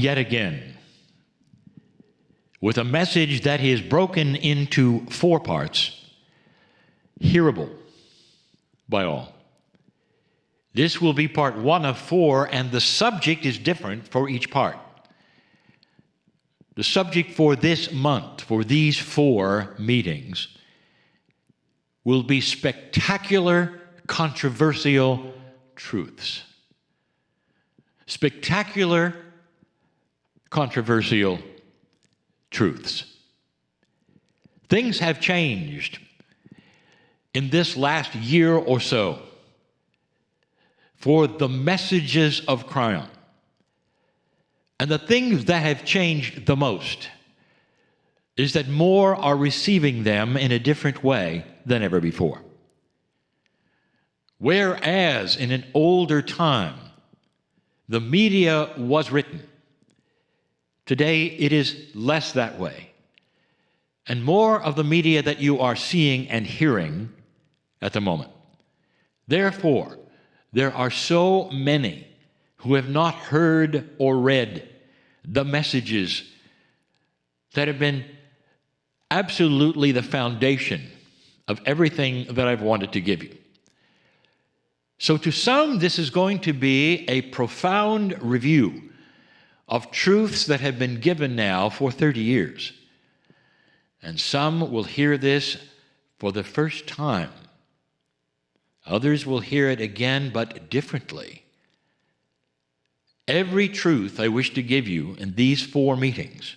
yet again with a message that is broken into 4 parts, hearable by all. This will be part 1 of 4, and the subject is different for each part. The subject for this month, for these 4 meetings, will be spectacular, controversial truths. Spectacular, controversial truths. Things have changed in this last year or so for the messages of Kryon. And the things that have changed the most is that more are receiving them in a different way than ever before. Whereas in an older time, the media was written, today it is less that way. And more of the media that you are seeing and hearing at the moment. Therefore, there are so many who have not heard or read the messages that have been absolutely the foundation of everything that I've wanted to give you. So to some, this is going to be a profound review of truths that have been given now for 30 years. And some will hear this for the first time. Others will hear it again, but differently. Every truth I wish to give you in these 4 meetings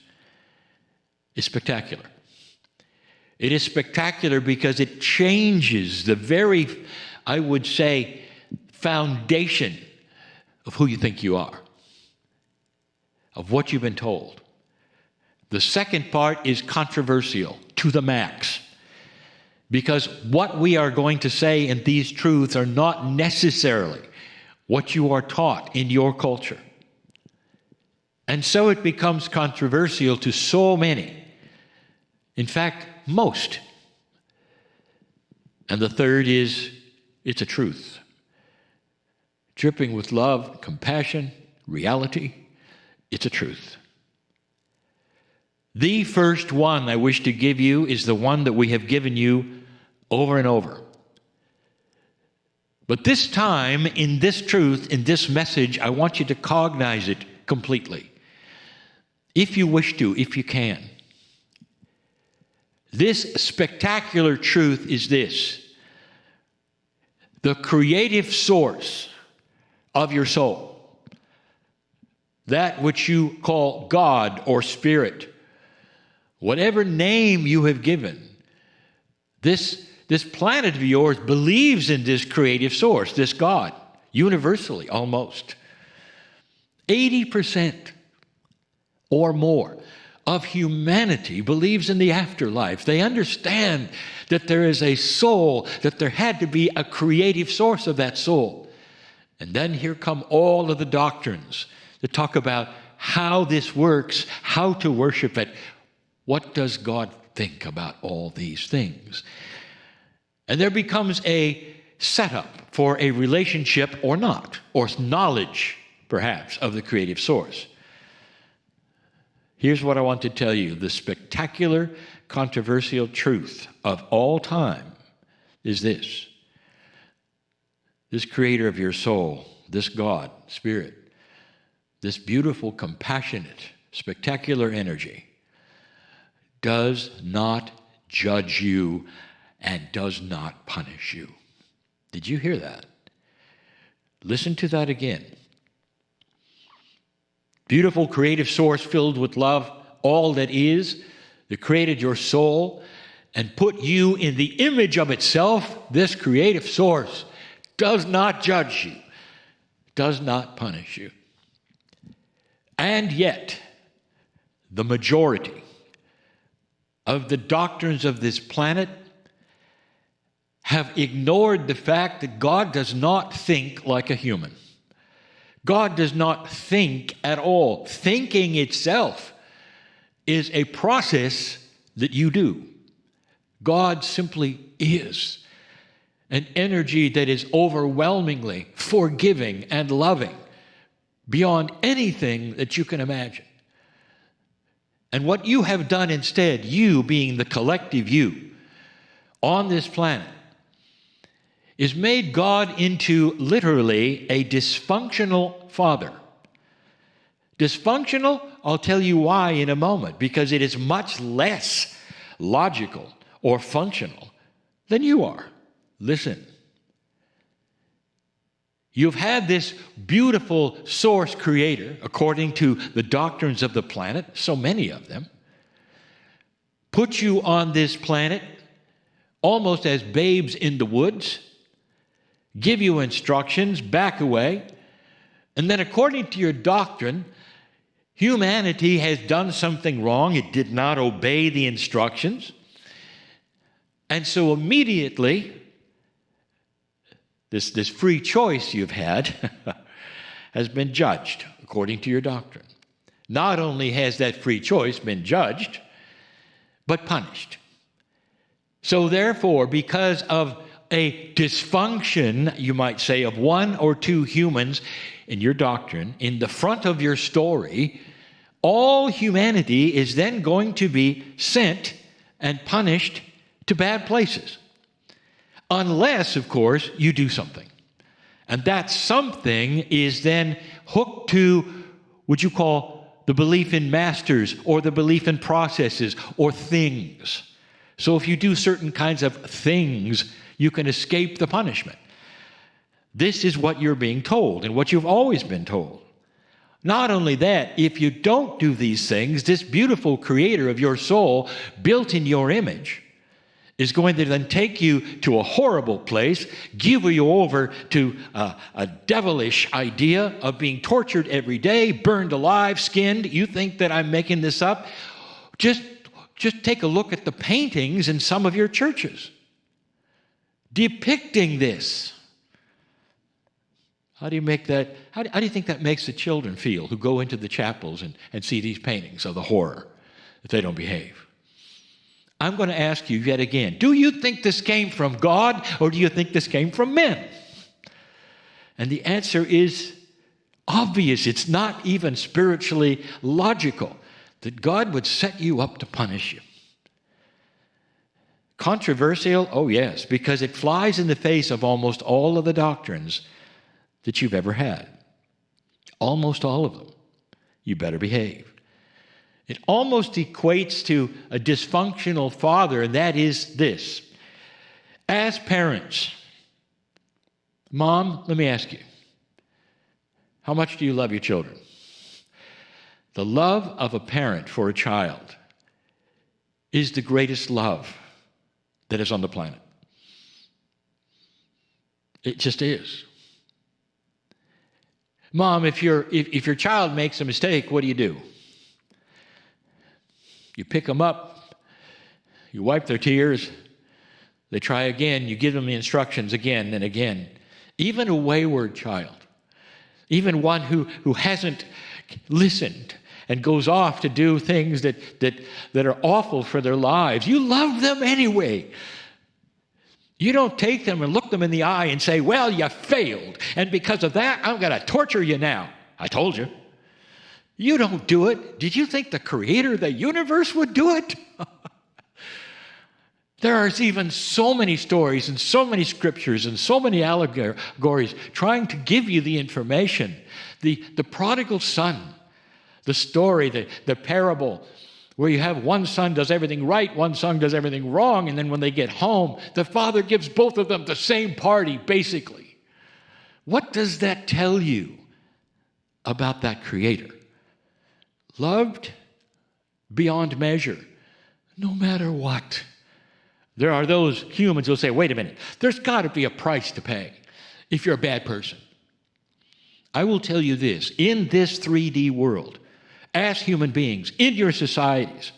is spectacular. It is spectacular because it changes the very, I would say, foundation of who you think you are, of what you've been told. The second part is controversial to the max, because what we are going to say in these truths are not necessarily what you are taught in your culture. And so it becomes controversial to so many. In fact, most. And the third is, it's a truth. Dripping with love, compassion, reality, it's a truth. The first one I wish to give you is the one that we have given you over and over. But this time, in this truth, in this message, I want you to cognize it completely. If you wish to, if you can. This spectacular truth is this: the creative source of your soul, that which you call God or Spirit, whatever name you have given, this planet of yours believes in this creative source, this God, universally almost. 80% or more of humanity believes in the afterlife. They understand that there is a soul, that there had to be a creative source of that soul. And then here come all of the doctrines that talk about how this works, how to worship it. What does God think about all these things? And there becomes a setup for a relationship or not, or knowledge, perhaps, of the creative source. Here's what I want to tell you. The spectacular, controversial truth of all time is this. This creator of your soul, this God, Spirit, this beautiful, compassionate, spectacular energy does not judge you and does not punish you. Did you hear that? Listen to that again. Beautiful creative source filled with love, all that is, that created your soul and put you in the image of itself. This creative source does not judge you, does not punish you. And yet, the majority of the doctrines of this planet have ignored the fact that God does not think like a human. God does not think at all. Thinking itself is a process that you do. God simply is an energy that is overwhelmingly forgiving and loving, beyond anything that you can imagine. And what you have done instead, you being the collective you on this planet, is made God into literally a dysfunctional father. Dysfunctional, I'll tell you why in a moment, because it is much less logical or functional than you are. Listen. You've had this beautiful source creator, according to the doctrines of the planet, so many of them, put you on this planet almost as babes in the woods, give you instructions, back away, and then according to your doctrine, humanity has done something wrong. It did not obey the instructions. And so immediately, this free choice you've had has been judged according to your doctrine. Not only has that free choice been judged, but punished. So therefore, because of a dysfunction, you might say, of one or two humans in your doctrine, in the front of your story, all humanity is then going to be sent and punished to bad places. Unless, of course, you do something. And that something is then hooked to what you call the belief in masters or the belief in processes or things. So if you do certain kinds of things, you can escape the punishment. This is what you're being told and what you've always been told. Not only that, if you don't do these things, this beautiful creator of your soul, built in your image, is going to then take you to a horrible place, give you over to a devilish idea of being tortured every day, burned alive, skinned. You think that I'm making this up? Just take a look at the paintings in some of your churches depicting this. How do you make that? How do you think that makes the children feel who go into the chapels and see these paintings of the horror if they don't behave? I'm going to ask you yet again, do you think this came from God or do you think this came from men? And the answer is obvious. It's not even spiritually logical that God would set you up to punish you. Controversial? Oh yes, because it flies in the face of almost all of the doctrines that you've ever had. Almost all of them. You better behave. It almost equates to a dysfunctional father, and that is this. As parents, Mom, let me ask you, how much do you love your children? The love of a parent for a child is the greatest love that is on the planet. It just is. Mom, if your child makes a mistake, what do? You pick them up, you wipe their tears, they try again, you give them the instructions again and again. Even a wayward child, even one who hasn't listened and goes off to do things that are awful for their lives, you love them anyway. You don't take them and look them in the eye and say, well, you failed, and because of that, I'm going to torture you now. I told you. You don't do it. Did you think the creator of the universe would do it? There are even so many stories and so many scriptures and so many allegories trying to give you the information. The prodigal son, the story, the parable, where you have one son does everything right, one son does everything wrong, and then when they get home, the father gives both of them the same party, basically. What does that tell you about that creator? Loved beyond measure, no matter what. There are those humans who will say, wait a minute, there's got to be a price to pay if you're a bad person. I will tell you this, in this 3D world, as human beings, in your societies,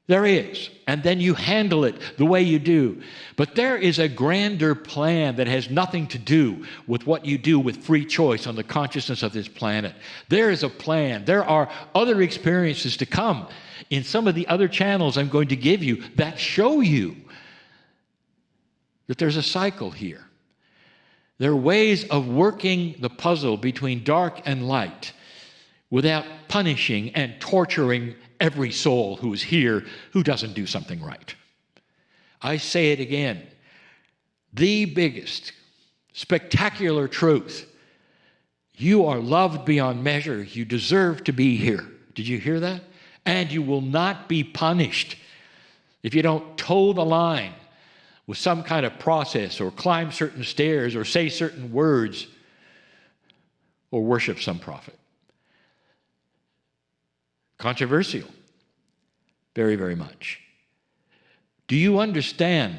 there is, and then you handle it the way you do. But there is a grander plan that has nothing to do with what you do with free choice on the consciousness of this planet. There is a plan. There are other experiences to come in some of the other channels I'm going to give you that show you that there's a cycle here. There are ways of working the puzzle between dark and light, without punishing and torturing every soul who is here who doesn't do something right. I say it again. The biggest, spectacular truth. You are loved beyond measure. You deserve to be here. Did you hear that? And you will not be punished if you don't toe the line with some kind of process or climb certain stairs or say certain words or worship some prophet. Controversial. Very, very much. Do you understand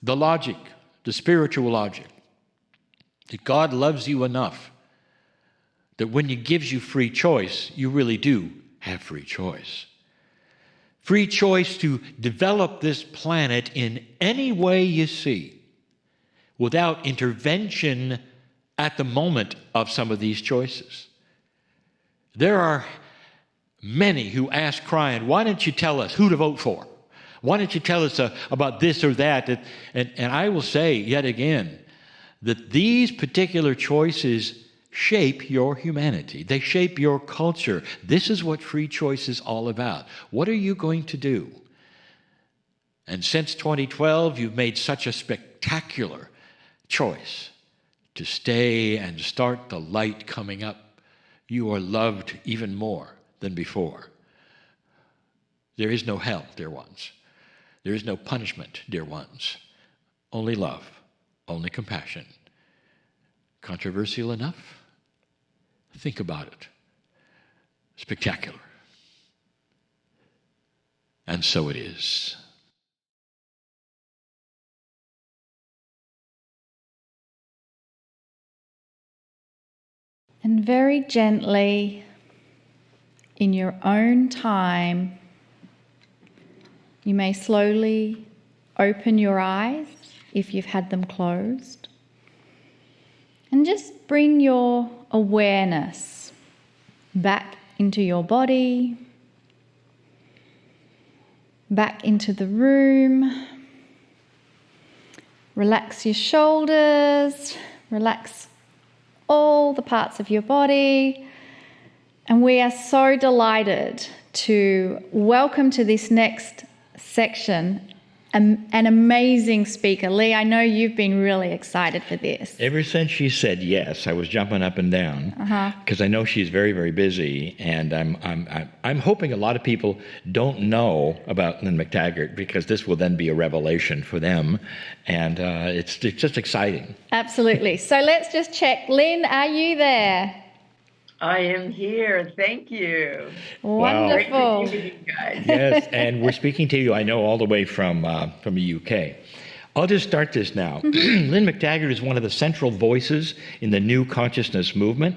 the logic, the spiritual logic, that God loves you enough that when He gives you free choice, you really do have free choice? Free choice to develop this planet in any way you see without intervention at the moment of some of these choices. There are many who ask Kryon, why don't you tell us who to vote for? Why don't you tell us about this or that? And I will say yet again that these particular choices shape your humanity. They shape your culture. This is what free choice is all about. What are you going to do? And since 2012, you've made such a spectacular choice to stay and start the light coming up. You are loved even more than before. There is no hell, dear ones. There is no punishment, dear ones. Only love, only compassion. Controversial enough? Think about it. Spectacular. And so it is. And very gently, in your own time, you may slowly open your eyes if you've had them closed. And just bring your awareness back into your body, back into the room. Relax your shoulders, relax all the parts of your body. And we are so delighted to welcome to this next section an amazing speaker. Lee, I know you've been really excited for this. Ever since she said yes, I was jumping up and down because I know she's very, very busy, and I'm hoping a lot of people don't know about Lynn McTaggart because this will then be a revelation for them, and it's just exciting. Absolutely. So let's just check. Lynn, are you there? I am here. Thank you. Wonderful. Great to be with you guys. Yes, and we're speaking to you, I know, all the way from the UK. I'll just start this now. Lynn McTaggart is one of the central voices in the New Consciousness movement,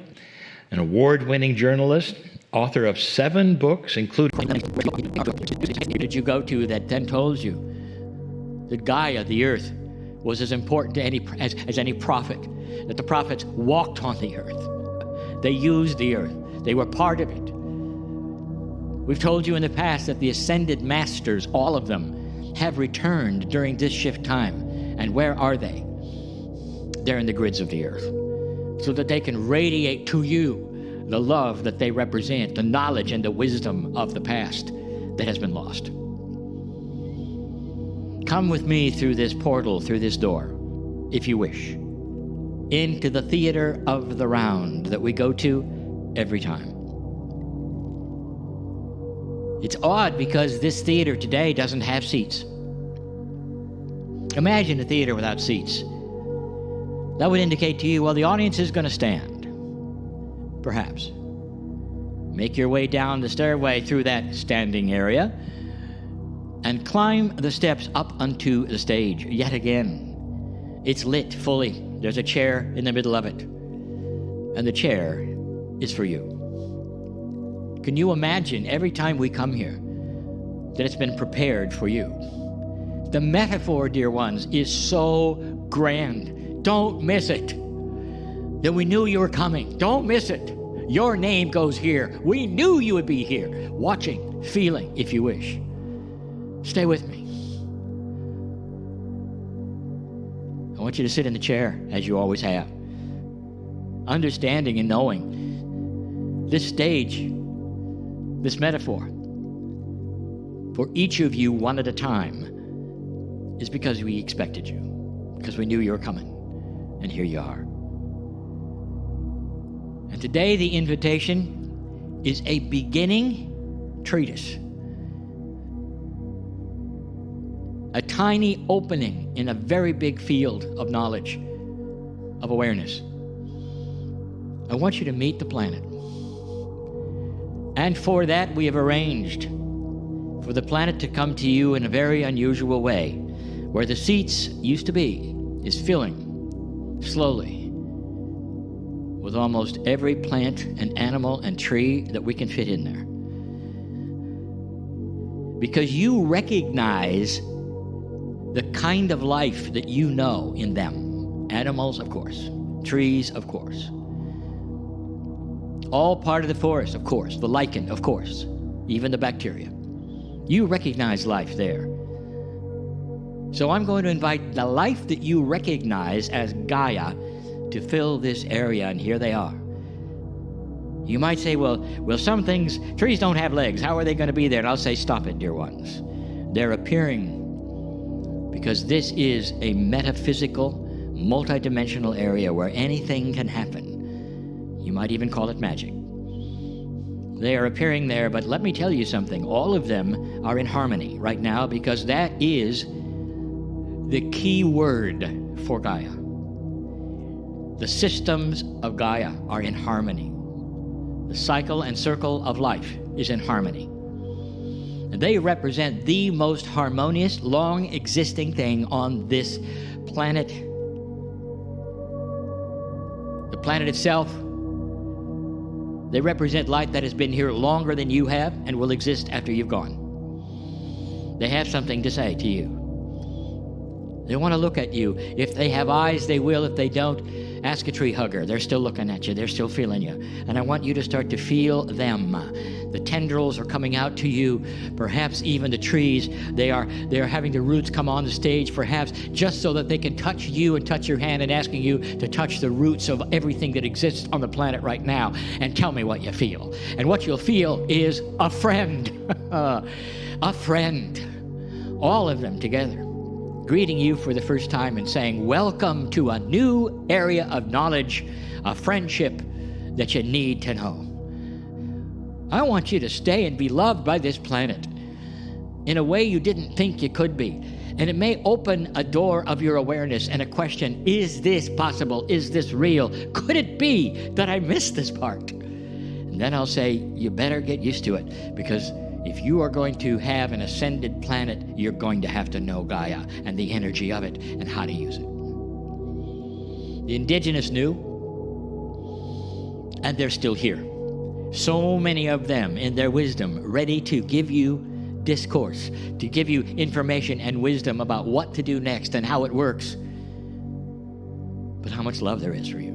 an award-winning journalist, author of 7 books, including... Did you go to that then told you that Gaia, the earth, was as important to as any prophet, that the prophets walked on the earth. They used the earth. They were part of it. We've told you in the past that the ascended masters, all of them, have returned during this shift time. And where are they? They're in the grids of the earth, so that they can radiate to you the love that they represent, the knowledge and the wisdom of the past that has been lost. Come with me through this portal, through this door, if you wish, into the theater of the round that we go to every time. It's odd because this theater today doesn't have seats. Imagine a theater without seats. That would indicate to you, well, the audience is going to stand. Perhaps. Make your way down the stairway through that standing area and climb the steps up onto the stage yet again. It's lit fully. There's a chair in the middle of it, and the chair is for you. Can you imagine every time we come here that it's been prepared for you? The metaphor, dear ones, is so grand. Don't miss it. That we knew you were coming. Don't miss it. Your name goes here. We knew you would be here, watching, feeling, if you wish. Stay with me. I want you to sit in the chair as you always have, understanding and knowing This stage, this metaphor, for each of you one at a time, is because we expected you, because we knew you were coming, and here you are. And today the invitation is a beginning treatise, a tiny opening in a very big field of knowledge, of awareness. I want you to meet the planet. And for that, we have arranged for the planet to come to you in a very unusual way. Where the seats used to be is filling slowly with almost every plant and animal and tree that we can fit in there. Because you recognize the kind of life that you know in them. Animals, of course. Trees, of course. All part of the forest, of course. The lichen, of course. Even the bacteria. You recognize life there. So I'm going to invite the life that you recognize as Gaia to fill this area, and here they are. You might say, well, some things, trees don't have legs. How are they going to be there? And I'll say, stop it, dear ones. They're appearing because this is a metaphysical, multidimensional area where anything can happen. You might even call it magic. They are appearing there, but let me tell you something. All of them are in harmony right now because that is the key word for Gaia. The systems of Gaia are in harmony. The cycle and circle of life is in harmony. And they represent the most harmonious, long-existing thing on this planet. The planet itself, they represent life that has been here longer than you have and will exist after you've gone. They have something to say to you. They want to look at you. If they have eyes, they will. If they don't, ask a tree hugger. They're still looking at you. They're still feeling you. And I want you to start to feel them. The tendrils are coming out to you. Perhaps even the trees, they are having the roots come on the stage, perhaps just so that they can touch you and touch your hand and asking you to touch the roots of everything that exists on the planet right now and tell me what you feel. And what you'll feel is a friend. A friend. All of them together, greeting you for the first time and saying, welcome to a new area of knowledge, a friendship that you need to know. I want you to stay and be loved by this planet in a way you didn't think you could be. And it may open a door of your awareness and a question, is this possible? Is this real? Could it be that I missed this part? And then I'll say, you better get used to it, because if you are going to have an ascended planet, you're going to have to know Gaia and the energy of it and how to use it. The indigenous knew, and they're still here. So many of them in their wisdom ready to give you discourse, to give you information and wisdom about what to do next and how it works. But how much love there is for you.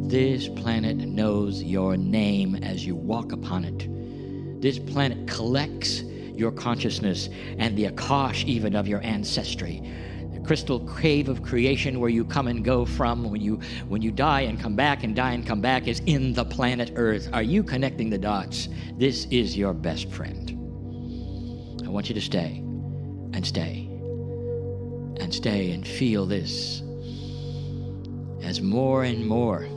This planet knows your name as you walk upon it. This planet collects your consciousness and the Akash even of your ancestry. The crystal cave of creation where you come and go from when you die and come back and die and come back is in the planet Earth. Are you connecting the dots? This is your best friend. I want you to stay and stay and stay and feel this as more and more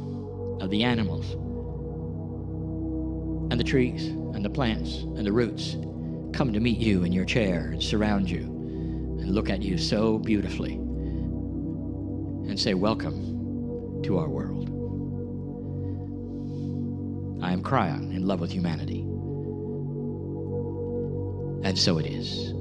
of the animals and the trees and the plants and the roots come to meet you in your chair and surround you and look at you so beautifully and say, welcome to our world. I am Kryon, in love with humanity. And so it is.